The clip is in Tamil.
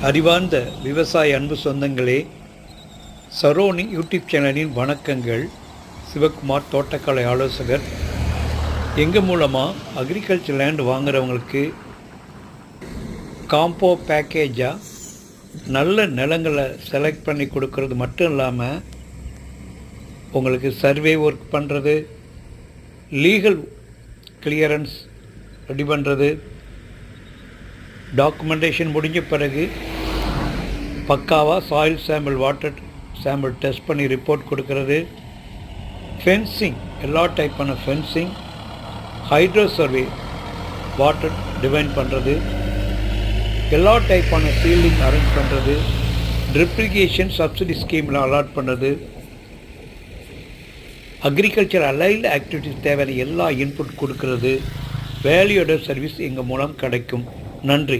அறிவார்ந்த விவசாய அன்பு சொந்தங்களே, சரோனி யூடியூப் சேனலின் வணக்கங்கள். சிவகுமார், தோட்டக்கலை ஆலோசகர். எங்கள் மூலமாக அக்ரிகல்ச்சர் லேண்ட் வாங்குறவங்களுக்கு காம்போ பேக்கேஜாக நல்ல நிலங்களை செலக்ட் பண்ணி கொடுக்கறது மட்டும் இல்லாமல் உங்களுக்கு சர்வே ஒர்க் பண்ணுறது, லீகல் கிளியரன்ஸ் ரெடி பண்ணுறது, டாக்குமெண்டேஷன் முடிஞ்ச பிறகு பக்காவாக soil sample, water sample test பண்ணி ரிப்போர்ட் கொடுக்கறது, ஃபென்சிங், எல்லா டைப்பான fencing, hydro survey, water divine பண்ணுறது, எல்லா டைப்பான சீல்டிங் அரேஞ்ச் பண்ணுறது, ட்ரிப்ரிகேஷன் சப்சிடி ஸ்கீமில் அலாட் பண்ணுறது, அக்ரிகல்ச்சர் அலைல்டு ஆக்டிவிட்டிஸ் தேவையான எல்லா இன்புட் கொடுக்கறது, வேல்யூட சர்வீஸ் எங்கள் மூலம் கிடைக்கும். நன்றி.